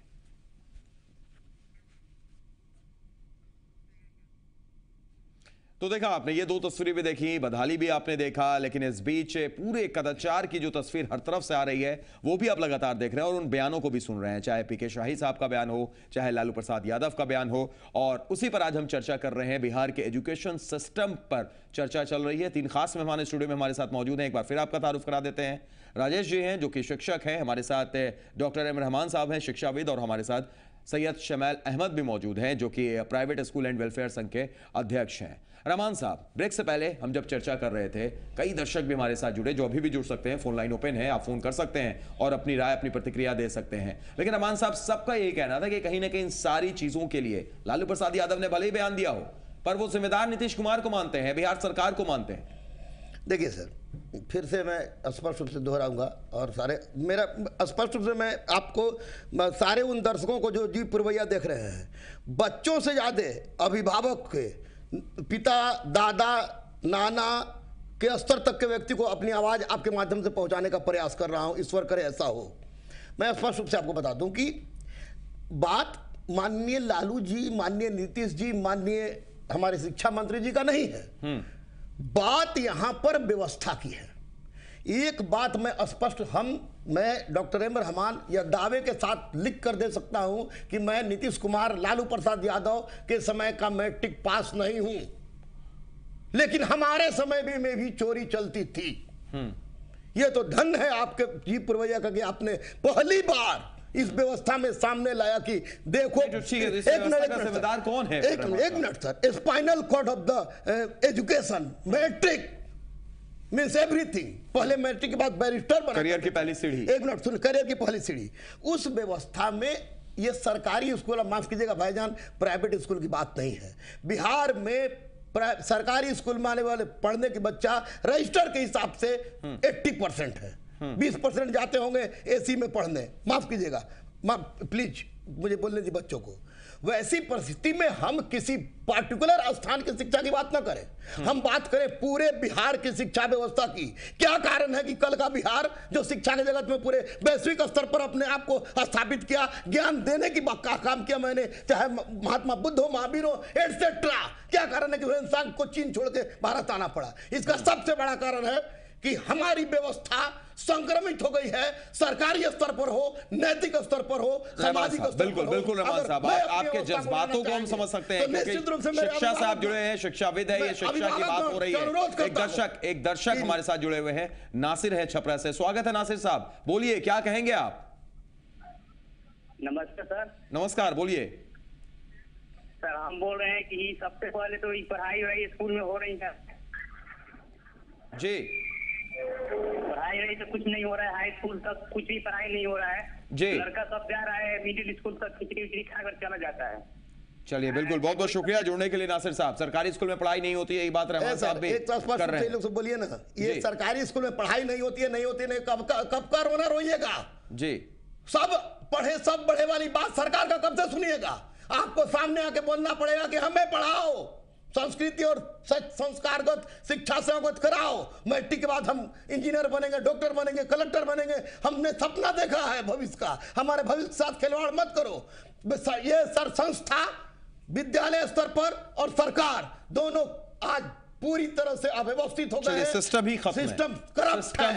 तो देखा आपने, ये दो तस्वीरें भी देखी, बदहाली भी आपने देखा, लेकिन इस बीच पूरे कदाचार की जो तस्वीर हर तरफ से आ रही है वो भी आप लगातार देख रहे हैं और उन बयानों को भी सुन रहे हैं, चाहे पीके शाही साहब का बयान हो, चाहे लालू प्रसाद यादव का बयान हो। और उसी पर आज हम चर्चा कर रहे हैं। बिहार के एजुकेशन सिस्टम पर चर्चा चल रही है। 3 खास मेहमान स्टूडियो में हमारे साथ मौजूद हैं। एक बार फिर आपका तारुफ करा देते हैं। राजेश जी हैं जो कि शिक्षक हैं, हमारे साथ डॉक्टर एम रहमान साहब हैं शिक्षाविद, और हमारे साथ सैयद शमैल अहमद भी मौजूद हैं जो कि प्राइवेट स्कूल एंड वेलफेयर संघ के अध्यक्ष हैं। रहमान साहब, ब्रेक से पहले हम जब चर्चा कर रहे थे, कई दर्शक भी हमारे साथ जुड़े जो अभी भी जुड़ सकते हैं। फोन लाइन ओपन है, आप फोन कर सकते हैं और अपनी राय, अपनी प्रतिक्रिया दे सकते हैं। लेकिन रहमान साहब, सबका यही कहना था कि कहीं ना कहीं इन सारी चीजों के लिए लालू प्रसाद यादव ने भले ही बयान दिया हो, पर वो जिम्मेदार नीतीश कुमार को मानते हैं, बिहार सरकार को मानते हैं। देखिए सर, फिर से मैं स्पष्ट रूप से दोहराऊंगा और मेरा स्पष्ट रूप से मैं आपको सारे उन दर्शकों को जो जी पुरवैया देख रहे हैं, बच्चों से ज्यादा अभिभावक के, पिता, दादा, नाना के स्तर तक के व्यक्ति को अपनी आवाज आपके माध्यम से पहुंचाने का प्रयास कर रहा हूं। ईश्वर करे ऐसा हो। मैं स्पष्ट रूप से आपको बता दूं कि बात माननीय लालू जी, माननीय नीतीश जी, माननीय हमारे शिक्षा मंत्री जी का नहीं है। बात यहां पर व्यवस्था की है। एक बात मैं स्पष्ट मैं डॉक्टर एम रहमान यह दावे के साथ लिख कर दे सकता हूं कि मैं नीतीश कुमार, लालू प्रसाद यादव के समय का मैट्रिक पास नहीं हूं, लेकिन हमारे समय में भी चोरी चलती थी। यह तो धन है आपके जी पुरवैया का कि आपने पहली बार इस व्यवस्था में सामने लाया कि देखो। जिम्मेदार कौन है? एक minute sir, spinal cord of the education, matric means everything. पहले मैट्रिक के बाद बैरिस्टर बना, करियर की पहली सीढ़ी। एक मिनट सुन, करियर की पहली सीढ़ी। उस व्यवस्था में ये सरकारी स्कूल, माफ कीजिएगा भाईजान, प्राइवेट स्कूल की बात नहीं है। बिहार में सरकारी स्कूल में आने वाले पढ़ने के बच्चा रजिस्टर के हिसाब से 80% है। 20% जाते होंगे एसी में पढ़ने, माफ कीजिएगा, प्लीज मुझे बोलने दी बच्चों को। वैसी परिस्थिति में हम किसी पार्टिकुलर स्थान की शिक्षा की बात ना करें, हम बात करें पूरे बिहार की शिक्षा व्यवस्था की। क्या कारण है कि कल का बिहार जो शिक्षा के जगत में पूरे वैश्विक स्तर पर अपने आप को स्थापित किया, ज्ञान देने की काम किया मैंने, चाहे महात्मा बुद्ध हो, महावीर हो, एटसेट्रा। क्या कारण है कि इंसान को चीन छोड़ के भारत आना पड़ा? इसका सबसे बड़ा कारण है कि हमारी व्यवस्था संक्रमित हो गई है, सरकारी स्तर पर हो, नैतिक स्तर पर हो, सामाजिक स्तर पर हो। बिल्कुल बिल्कुल रहमान साहब, आपके जज्बातों को हम समझ सकते हैं, क्योंकि शिक्षा से आप जुड़े हैं, शिक्षाविद है, ये शिक्षा की बात हो रही है। एक दर्शक हमारे साथ जुड़े हुए हैं, नासिर है छपरा से। स्वागत है नासिर साहब, बोलिए क्या कहेंगे आप? नमस्ते सर। नमस्कार, बोलिए सर। हम बोल रहे हैं कि सबसे पहले तो पढ़ाई स्कूल में हो रही है जी, पढ़ाई रही तो कुछ नहीं हो रहा है, हाई स्कूल तक कुछ भी पढ़ाई नहीं हो रहा है जी। लड़का सब जा रहा है मिडिल स्कूल तक खिचड़ी खाकर चला जाता है। चलिए, बिल्कुल, बहुत बहुत शुक्रिया जुड़ने के लिए नासिर साहब। सरकारी स्कूल में पढ़ाई नहीं होती है, यही बात रहमान साहब भी कर रहे हैं। बोलिए ना, ये सरकारी स्कूल में पढ़ाई नहीं होती है, नहीं होती नहीं, कब का रोना रोइएगा जी। सब पढ़े सब बढ़े वाली बात सरकार का कब से सुनिएगा? आपको सामने आके बोलना पड़ेगा कि हमें पढ़ाओ, संस्कृति और संस्कारगत शिक्षा से अवगत कराओ। मैट्रिक के बाद हम इंजीनियर बनेंगे, डॉक्टर बनेंगे, कलेक्टर बनेंगे। हमने सपना देखा है भविष्य का, हमारे भविष्य के साथ खिलवाड़ मत करो। ये सर संस्था, विद्यालय स्तर पर और सरकार दोनों आज पूरी तरह से अव्यवस्थित हो गए, सिस्टम ही खत्म है, सिस्टम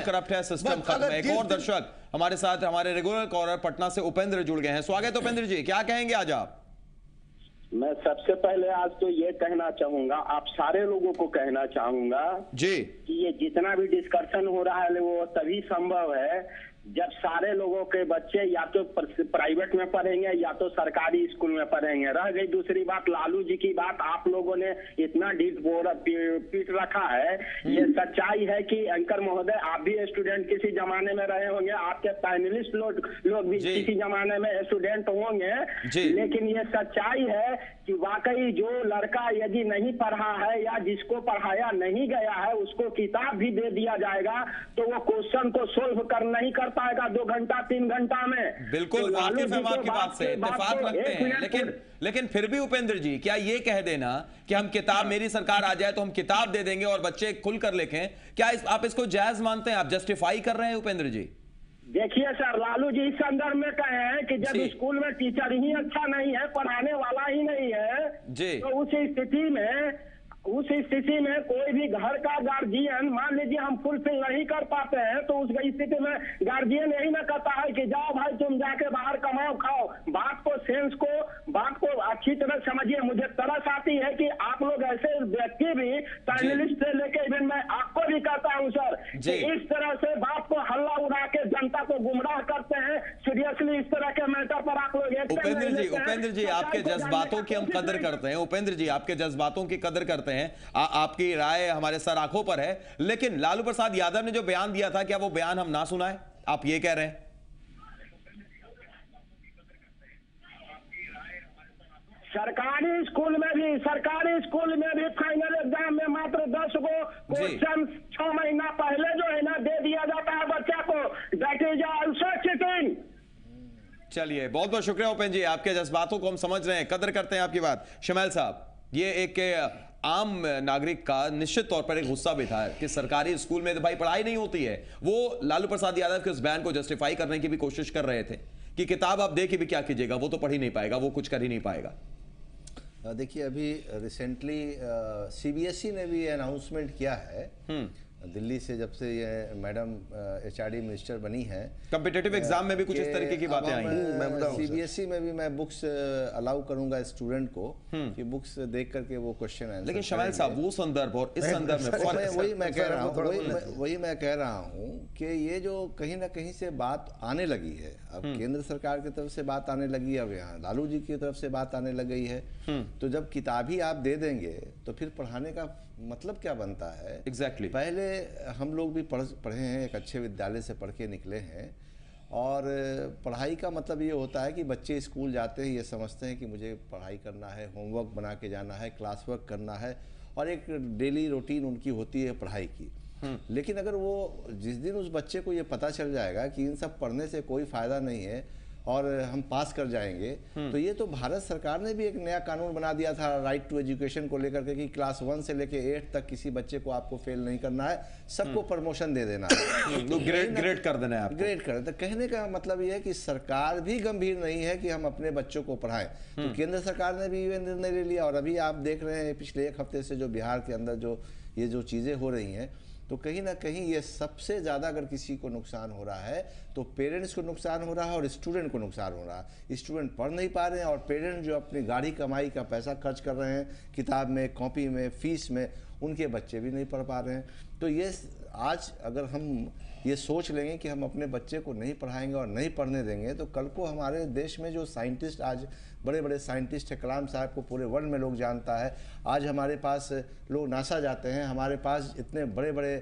करप्ट है, सिस्टम खत्म है। एक और दर्शक हमारे साथ, हमारे रेगुलर कॉलर पटना से उपेंद्र जुड़ गए हैं। स्वागत है उपेंद्र जी, क्या कहेंगे आज आप? मैं सबसे पहले आज तो ये कहना चाहूंगा, आप सारे लोगों को कहना चाहूंगा जी कि ये जितना भी डिस्कशन हो रहा है वो तभी संभव है जब सारे लोगों के बच्चे या तो प्राइवेट में पढ़ेंगे या तो सरकारी स्कूल में पढ़ेंगे। रह गई दूसरी बात, लालू जी की बात, आप लोगों ने इतना डीप पीट रखा है। ये सच्चाई है कि एंकर महोदय, आप भी स्टूडेंट किसी जमाने में रहे होंगे, आपके पैनलिस्ट लोग भी किसी जमाने में स्टूडेंट होंगे, लेकिन ये सच्चाई है कि वाकई जो लड़का यदि नहीं पढ़ा है या जिसको पढ़ाया नहीं गया है उसको किताब भी दे दिया जाएगा तो वो क्वेश्चन को सोल्व नहीं कर पाएगा 2 घंटा 3 घंटा में। बिल्कुल वाकिफ है आपकी बात से, इत्तेफाक रखते हैं, लेकिन फिर भी उपेंद्र जी, क्या ये कह देना कि हम किताब, मेरी सरकार आ जाए तो हम किताब दे देंगे और बच्चे खुलकर लिखें, क्या आप इसको जायज मानते हैं? आप जस्टिफाई कर रहे हैं उपेंद्र जी? देखिए सर, लालू जी इस संदर्भ में कहे हैं कि जब स्कूल में टीचर ही अच्छा नहीं है, पढ़ाने वाला ही नहीं है तो उस स्थिति में कोई भी घर का गार्जियन, मान लीजिए हम फुलफिल नहीं कर पाते हैं तो उस स्थिति में गार्जियन यही ना कहता है कि जाओ भाई तुम जाके बाहर कमाओ खाओ। बात को अच्छी तरह समझिए। मुझे तरस आती है कि आप लोग ऐसे व्यक्ति भी पैनलिस्ट से लेके इवन मैं आपको भी कहता हूँ सर कि इस तरह से बात को हल्ला उड़ा के जनता को गुमराह करते हैं। सीरियसली इस तरह के मैटर पर आप लोग उपेंद्र जी आपके जज्बातों की हम कदर करते हैं। उपेंद्र जी आपके जज्बातों की कदर करते हैं, आपकी राय हमारे सर आंखों पर है, लेकिन लालू प्रसाद यादव ने जो बयान दिया था, क्या वो बयान हम ना सुनाए? आप ये कह रहे हैं? सरकारी स्कूल में भी फाइनल एग्जाम में मात्र 10 गो क्वेश्चन 6 महीना पहले जो है ना दे दिया जाता है बच्चा को। That is also cheating. चलिए, बहुत बहुत शुक्रिया उपेंद्र जी, आपके जज्बातों को हम समझ रहे हैं, कदर करते हैं आपकी बात। शमैल साहब, ये एक आम नागरिक का निश्चित तौर पर एक गुस्सा भी था कि सरकारी स्कूल में तो भाई पढ़ाई नहीं होती है। वो लालू प्रसाद यादव के उस बयान को जस्टिफाई करने की भी कोशिश कर रहे थे कि किताब आप दे के भी क्या कीजिएगा, वो तो पढ़ ही नहीं पाएगा, वो कुछ कर ही नहीं पाएगा। देखिए, अभी रिसेंटली सीबीएसई ने भी अनाउंसमेंट किया है दिल्ली से, जब से ये मैडम एचआरडी मिनिस्टर बनी है, कॉम्पिटिटिव एग्जाम में भी कुछ इस तरीके की बातें आई हैं। सीबीएसई में भी मैं बुक्स अलाउ करूंगा स्टूडेंट को कि बुक्स देख करके वो क्वेश्चन आंसर। लेकिन शमैल साहब, वो संदर्भ और इस संदर्भ में वही मैं कह रहा हूँ कि ये जो कहीं ना कहीं से बात आने लगी है, अब केंद्र सरकार की तरफ से बात आने लगी, अब यहाँ लालू जी की तरफ से बात आने लग गई है, तो जब किताब ही आप दे देंगे तो फिर पढ़ाने का मतलब क्या बनता है? एग्जैक्टली। पहले हम लोग भी पढ़े हैं, एक अच्छे विद्यालय से पढ़ के निकले हैं, और पढ़ाई का मतलब ये होता है कि बच्चे स्कूल जाते हैं, ये समझते हैं कि मुझे पढ़ाई करना है, होमवर्क बना के जाना है, क्लास वर्क करना है, और एक डेली रूटीन उनकी होती है पढ़ाई की। लेकिन अगर वो जिस दिन उस बच्चे को ये पता चल जाएगा कि इन सब पढ़ने से कोई फ़ायदा नहीं है और हम पास कर जाएंगे, तो ये तो भारत सरकार ने भी एक नया कानून बना दिया था राइट टू एजुकेशन को लेकर के कि क्लास 1 से लेके 8 तक किसी बच्चे को आपको फेल नहीं करना है, सबको प्रमोशन दे देना है, तो ग्रेड कर देना है, ग्रेड कर। तो कहने का मतलब ये है कि सरकार भी गंभीर नहीं है कि हम अपने बच्चों को पढ़ाएं। तो केंद्र सरकार ने भी ये निर्णय ले लिया, और अभी आप देख रहे हैं पिछले 1 हफ्ते से जो बिहार के अंदर जो चीज़ें हो रही हैं, तो कहीं ना कहीं ये सबसे ज़्यादा अगर किसी को नुकसान हो रहा है तो पेरेंट्स को नुकसान हो रहा है और स्टूडेंट को नुकसान हो रहा है। स्टूडेंट पढ़ नहीं पा रहे हैं और पेरेंट जो अपनी गाढ़ी कमाई का पैसा खर्च कर रहे हैं किताब में, कॉपी में, फीस में, उनके बच्चे भी नहीं पढ़ पा रहे हैं। तो ये आज अगर हम ये सोच लेंगे कि हम अपने बच्चे को नहीं पढ़ाएंगे और नहीं पढ़ने देंगे, तो कल को हमारे देश में जो साइंटिस्ट, आज बड़े बड़े साइंटिस्ट हैं, कलाम साहब को पूरे वर्ल्ड में लोग जानता है, आज हमारे पास लोग नासा जाते हैं, हमारे पास इतने बड़े बड़े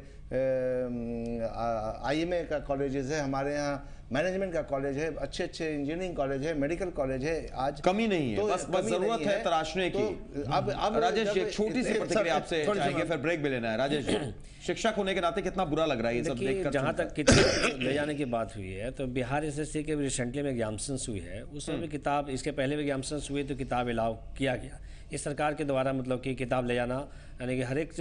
IMA का कॉलेजेस है, हमारे यहाँ मैनेजमेंट का कॉलेज है, अच्छे अच्छे इंजीनियरिंग कॉलेज है, मेडिकल कॉलेज है, आज कमी नहीं है, तो बस जरूरत है तराशने की। अब राजेश जी, एक छोटी सी प्रतिक्रिया आपसे चाहेंगे, फिर ब्रेक भी लेना है। राजेश जी, शिक्षक होने के नाते कितना बुरा लग रहा है ये सब देखकर? जहाँ तक किताब ले जाने की बात हुई है, तो बिहार SSC के रिसेंटली में एग्जाम्सन्स हुई है, उसमें भी किताब, इसके पहले भी एग्जाम्सन्स हुए तो किताब अलाउ किया गया। इस सरकार के द्वारा मतलब कि किताब ले जाना यानी कि हर एक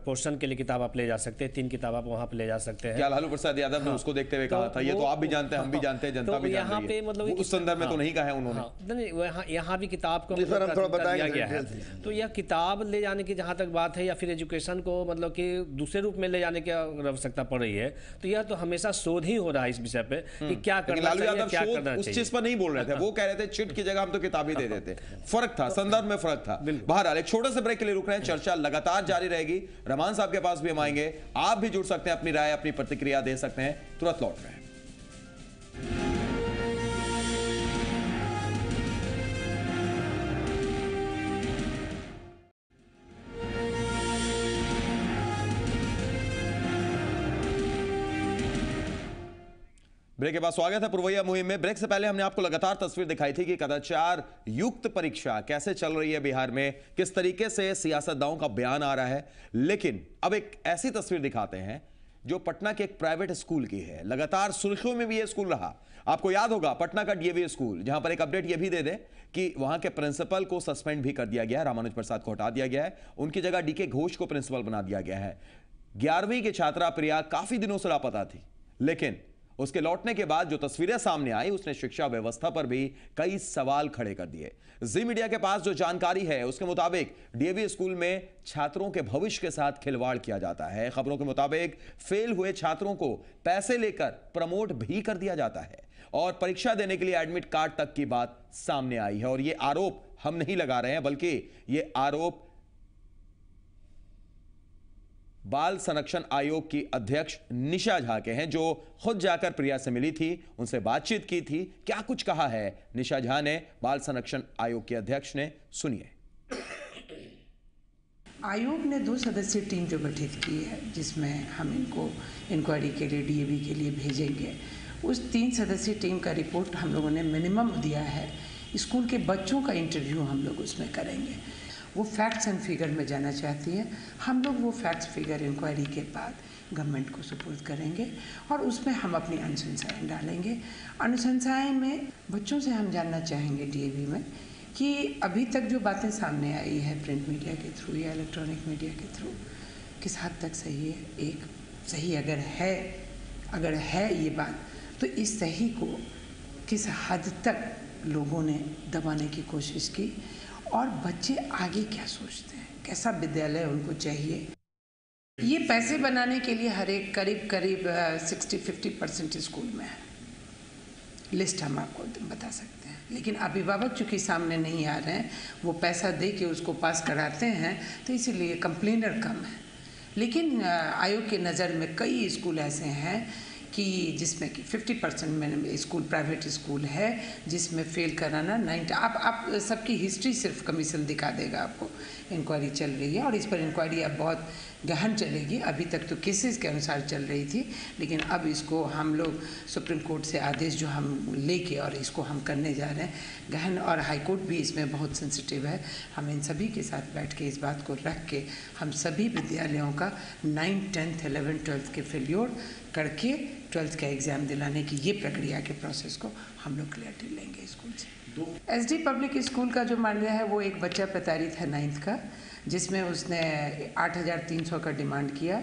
पोर्शन के लिए किताब आप ले जा सकते हैं, 3 किताब आप वहाँ पे ले जा सकते हैं। क्या लालू प्रसाद यादव ने उसको देखते हुए कहा था? ये तो आप भी जानते हैं, हम भी जानते हैं, जनता भी जानती है। यहाँ पे मतलब उस संदर्भ में तो नहीं कहा है उन्होंने। नहीं, यहाँ भी किताब को दिया गया है। तो यह किताब ले जाने की जहाँ तक बात है, या फिर एजुकेशन को मतलब कि दूसरे रूप में ले जाने की आवश्यकता पड़ रही है, तो यह तो हमेशा शोध ही हो रहा है इस विषय पे कि क्या करना चाहिए, क्या करना चाहिए। उस चीज पर नहीं बोल रहे थे, वो कह रहे थे चिट की जगह हम तो किताब ही दे देते। फर्क था, संदर्भ में फर्क था। बहरहाल एक छोटे से ब्रेक के लिए रुक रहे हैं, चर्चा लगातार जारी रहेगी। रहमान साहब के पास भी हम आएंगे, आप भी जुड़ सकते हैं, अपनी राय अपनी प्रतिक्रिया दे सकते हैं। तुरंत लौट रहे हैं। ब्रेक के बाद स्वागत है पुरवैया मुहिम में। ब्रेक से पहले हमने आपको लगातार तस्वीर दिखाई थी कि कदाचार युक्त परीक्षा कैसे चल रही है बिहार में, किस तरीके से सियासतदानों का बयान आ रहा है। लेकिन अब एक ऐसी तस्वीर दिखाते हैं जो पटना के एक प्राइवेट स्कूल की है। लगातार सुर्खियों में भी यह स्कूल रहा। आपको याद होगा पटना का डीएवी स्कूल, जहां पर एक अपडेट यह भी दे दे कि वहां के प्रिंसिपल को सस्पेंड भी कर दिया गया है, रामानुज प्रसाद को हटा दिया गया है, उनकी जगह डीके घोष को प्रिंसिपल बना दिया गया है। 11वीं की छात्रा प्रिया काफी दिनों से लापता थी, लेकिन उसके लौटने के बाद जो तस्वीरें सामने आई, उसने शिक्षा व्यवस्था पर भी कई सवाल खड़े कर दिए। जी मीडिया के पास जो जानकारी है उसके मुताबिक डीएवी स्कूल में छात्रों के भविष्य के साथ खिलवाड़ किया जाता है। खबरों के मुताबिक फेल हुए छात्रों को पैसे लेकर प्रमोट भी कर दिया जाता है और परीक्षा देने के लिए एडमिट कार्ड तक की बात सामने आई है। और यह आरोप हम नहीं लगा रहे हैं, बल्कि यह आरोप बाल संरक्षण आयोग की अध्यक्ष निशा झा के हैं, जो खुद जाकर प्रिया से मिली थी, उनसे बातचीत की थी। क्या कुछ कहा है निशा झा ने, बाल संरक्षण आयोग के अध्यक्ष ने, सुनिए। आयोग ने 2 सदस्यीय टीम जो गठित की है, जिसमें हम इनको इंक्वायरी के लिए डीएवी के लिए भेजेंगे, उस 3 सदस्यीय टीम का रिपोर्ट हम लोगों ने मिनिमम दिया है। स्कूल के बच्चों का इंटरव्यू हम लोग उसमें करेंगे। वो फैक्ट्स एंड फिगर में जाना चाहती है, हम लोग वो फैक्ट्स फिगर इंक्वायरी के बाद गवर्नमेंट को सुपुर्द करेंगे और उसमें हम अपनी अनुशंसाएं डालेंगे। अनुशंसाएं में बच्चों से हम जानना चाहेंगे डीएवी में कि अभी तक जो बातें सामने आई है प्रिंट मीडिया के थ्रू या इलेक्ट्रॉनिक मीडिया के थ्रू, किस हद तक सही है। एक सही अगर है ये बात, तो इस सही को किस हद तक लोगों ने दबाने की कोशिश की और बच्चे आगे क्या सोचते हैं, कैसा विद्यालय उनको चाहिए। ये पैसे बनाने के लिए हर एक करीब 60-50% स्कूल में है। लिस्ट हम आपको बता सकते हैं, लेकिन अभिभावक चूँकि सामने नहीं आ रहे हैं, वो पैसा दे के उसको पास कराते हैं, तो इसीलिए कंप्लेनर कम है। लेकिन आयोग की नज़र में कई स्कूल ऐसे हैं कि जिसमें कि 50% में स्कूल प्राइवेट स्कूल है जिसमें फेल कराना 90। आप सबकी हिस्ट्री सिर्फ कमीशन दिखा देगा आपको। इंक्वायरी चल रही है और इस पर इंक्वायरी अब बहुत गहन चलेगी। अभी तक तो केसेस के अनुसार चल रही थी, लेकिन अब इसको हम लोग सुप्रीम कोर्ट से आदेश जो हम लेके और इसको हम करने जा रहे हैं गहन, और हाई कोर्ट भी इसमें बहुत सेंसिटिव है। हम इन सभी के साथ बैठ के इस बात को रख के हम सभी विद्यालयों का 9, 10th, 11th, 12th के फेल्योर करके 12th का एग्ज़ाम दिलाने की ये प्रक्रिया के प्रोसेस को हम लोग क्लियरिटी लेंगे स्कूल से। एसडी पब्लिक स्कूल का जो मामला है वो एक बच्चा प्रताड़ित है 9th का, जिसमें उसने 8,300 का डिमांड किया,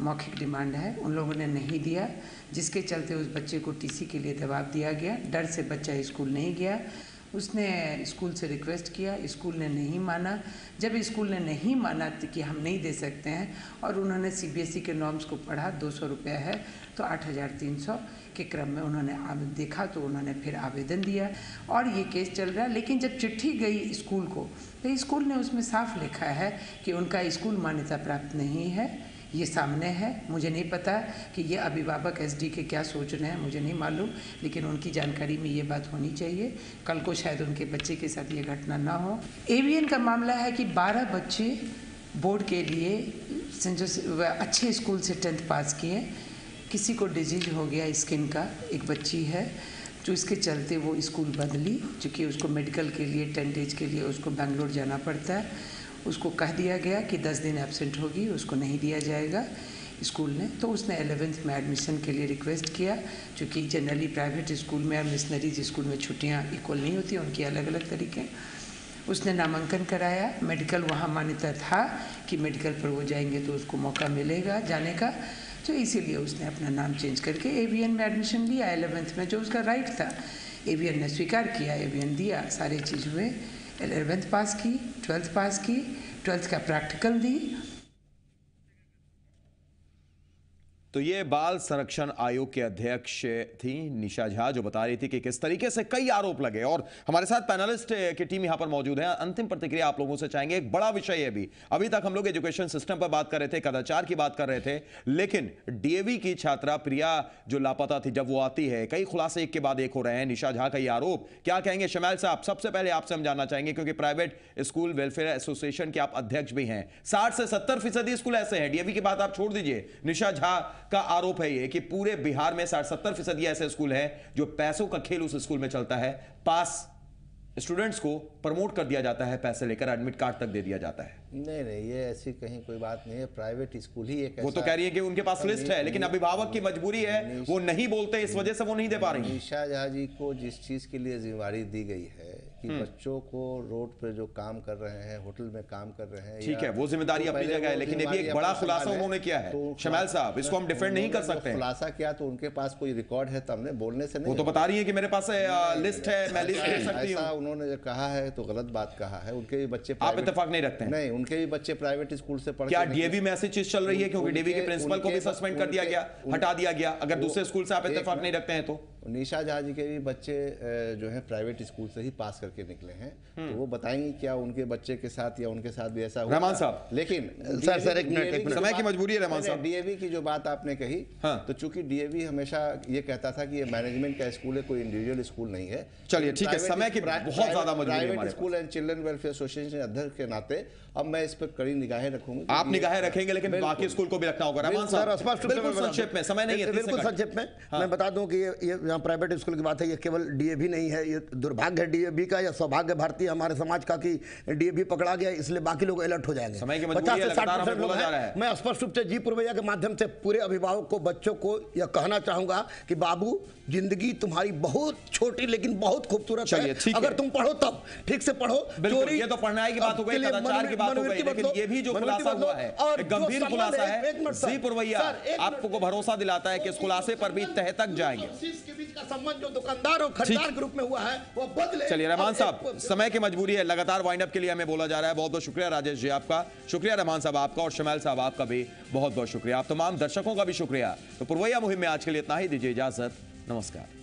मौखिक डिमांड है, उन लोगों ने नहीं दिया, जिसके चलते उस बच्चे को टीसी के लिए दबाव दिया गया। डर से बच्चा स्कूल नहीं गया। उसने स्कूल से रिक्वेस्ट किया, स्कूल ने नहीं माना। जब स्कूल ने नहीं माना कि हम नहीं दे सकते हैं और उन्होंने सीबीएसई के नॉर्म्स को पढ़ा, 200 रुपये है, तो 8,300 के क्रम में उन्होंने देखा तो उन्होंने फिर आवेदन दिया और ये केस चल रहा है। लेकिन जब चिट्ठी गई स्कूल को, तो स्कूल ने उसमें साफ लिखा है कि उनका स्कूल मान्यता प्राप्त नहीं है। ये सामने है। मुझे नहीं पता कि ये अभिभावक एसडी के क्या सोच रहे हैं, मुझे नहीं मालूम, लेकिन उनकी जानकारी में ये बात होनी चाहिए। कल को शायद उनके बच्चे के साथ ये घटना ना हो। एवीएन का मामला है कि 12 बच्चे बोर्ड के लिए अच्छे स्कूल से 10th पास किए, किसी को डिजीज हो गया स्किन का, एक बच्ची है जो इसके चलते वो स्कूल बदली, चूँकि उसको मेडिकल के लिए 10 डेज के लिए उसको बेंगलोर जाना पड़ता है। उसको कह दिया गया कि 10 दिन एब्सेंट होगी, उसको नहीं दिया जाएगा स्कूल ने। तो उसने 11th में एडमिशन के लिए रिक्वेस्ट किया, चूँकि जनरली प्राइवेट स्कूल में और मिशनरीज स्कूल में छुट्टियाँ इक्वल नहीं होती, उनकी अलग अलग तरीके। उसने नामांकन कराया, मेडिकल वहाँ मान्यता था कि मेडिकल पर वो जाएंगे तो उसको मौका मिलेगा जाने का, तो इसीलिए उसने अपना नाम चेंज करके एवीएन में एडमिशन लिया 11th में, जो उसका राइट था। एवीएन ने स्वीकार किया, एवीएन दिया, सारे चीज़ हुए। 11th पास की, 12th पास की, 12th का प्रैक्टिकल दी। तो ये बाल संरक्षण आयोग के अध्यक्ष थी निशा झा, जो बता रही थी कि किस तरीके से कई आरोप लगे। और हमारे साथ पैनलिस्ट की टीम यहां पर मौजूद है। अंतिम प्रतिक्रिया आप लोगों से चाहेंगे। एक बड़ा विषय है भी, अभी तक हम लोग एजुकेशन सिस्टम पर बात कर रहे थे, कदाचार की बात कर रहे थे, लेकिन डीएवी की छात्रा प्रिया जो लापता थी, जब वो आती है, कई खुलासे एक के बाद एक हो रहे हैं। निशा झा का ये आरोप, क्या कहेंगे शमैल साहब? सबसे पहले आपसे हम जानना चाहेंगे, क्योंकि प्राइवेट स्कूल वेलफेयर एसोसिएशन के आप अध्यक्ष भी हैं। 60 से 70% स्कूल ऐसे हैं, डीएवी की बात आप छोड़ दीजिए, निशा झा का आरोप है ये कि पूरे बिहार में 60-70% ऐसे स्कूल हैं जो पैसों का खेल उस स्कूल में चलता है। पास स्टूडेंट्स को प्रमोट कर दिया जाता है, पैसे लेकर एडमिट कार्ड तक दे दिया जाता है। नहीं, ये ऐसी कहीं कोई बात नहीं है। प्राइवेट स्कूल ही एक, वो तो कह रही है कि उनके पास लिस्ट है, लेकिन अभिभावक की मजबूरी है, वो नहीं बोलते, इस वजह से वो नहीं दे पा रही। निशा झा जी को जिस चीज के लिए जिम्मेदारी दी गई है कि बच्चों को रोड पे जो काम कर रहे हैं, होटल में काम कर रहे हैं, ठीक है, वो जिम्मेदारी अपनी जगह है, लेकिन ये भी एक बड़ा खुलासा उन्होंने किया है शमैल साहब, इसको हम डिफेंड नहीं कर सकते। खुलासा किया तो उनके पास कोई रिकॉर्ड है, तब ने बोलने से नहीं। वो तो बता रही है कि मेरे पास लिस्ट है, मैं लिस्ट दे सकती हूं। उन्होंने कहा है तो गलत बात कहा है। उनके भी बच्चे, आप इत्तेफाक नहीं रखते हैं? नहीं, उनके भी बच्चे प्राइवेट स्कूल से पढ़, क्या डीएवी में ऐसी चीज चल रही है? क्योंकि डीएवी के प्रिंसिपल को भी सस्पेंड कर दिया गया, हटा दिया गया। अगर दूसरे स्कूल से आप इत्तेफाक नहीं रखते हैं तो निशा झा जी के भी बच्चे जो है प्राइवेट स्कूल से ही पास करके निकले हैं, तो वो बताएंगे क्या उनके बच्चे के साथ या उनके साथ भी ऐसा हुआ। रहमान साहब, लेकिन सर एक मिनट, समय की मजबूरी है रहमान साहब। डीएवी की जो बात आपने कही, तो चूंकि डीएवी हमेशा ये कहता था कि ये मैनेजमेंट का स्कूल है, कोई इंडिविजुअल स्कूल नहीं है। चलिए ठीक है, समय की बहुत ज्यादा मजबूरी है। Private school and children welfare association अध्यक्ष के नाते अब मैं इस पर कड़ी निगाहें रखूंगा। आप निगाहें रखेंगे, लेकिन बाकी स्कूल को भी रखना होगा। रहमान साहब, बिल्कुल संक्षेप में, समय नहीं है, बिल्कुल संक्षेप में मैं बता दूं कि ये यहाँ प्राइवेट स्कूल की बात है, ये केवल डीएवी नहीं है, ये दुर्भाग्य है डीएवी का या सौभाग्य भारतीय हमारे समाज का कि डीएवी पकड़ा गया, इसलिए बाकी लोग अलर्ट हो जाएंगे। 50 से 60% लोग हैं। मैं स्पष्ट रूप से जी पुरवैया के माध्यम से पूरे अभिभावक को, बच्चों को यह कहना चाहूंगा कि बाबू, जिंदगी तुम्हारी बहुत छोटी लेकिन बहुत खूबसूरत है। अगर तुम पढ़ो तब ठीक से पढ़ो। चोरी, ये तो पढ़ाई की बात हो गई, कदाचार की बात हो गई, लेकिन ये भी जो खुलासा हुआ है एक गंभीर खुलासा है। जी पुरवैया आपको भरोसा दिलाता है कि इस खुलासे पर भी तह तक जाएंगे। संबंध जो दुकानदार और खरीदार के रूप में हुआ है वो बदले। चलिए रहमान साहब, समय की मजबूरी है, लगातार वाइंड अप के लिए हमें बोला जा रहा है। बहुत बहुत शुक्रिया राजेश जी आपका, शुक्रिया रहमान साहब आपका, और शमैल साहब आपका भी बहुत बहुत शुक्रिया। आप तमाम दर्शकों का भी शुक्रिया। तो पुरवैया मुहिम में आज के लिए इतना ही, दीजिए इजाजत, नमस्कार।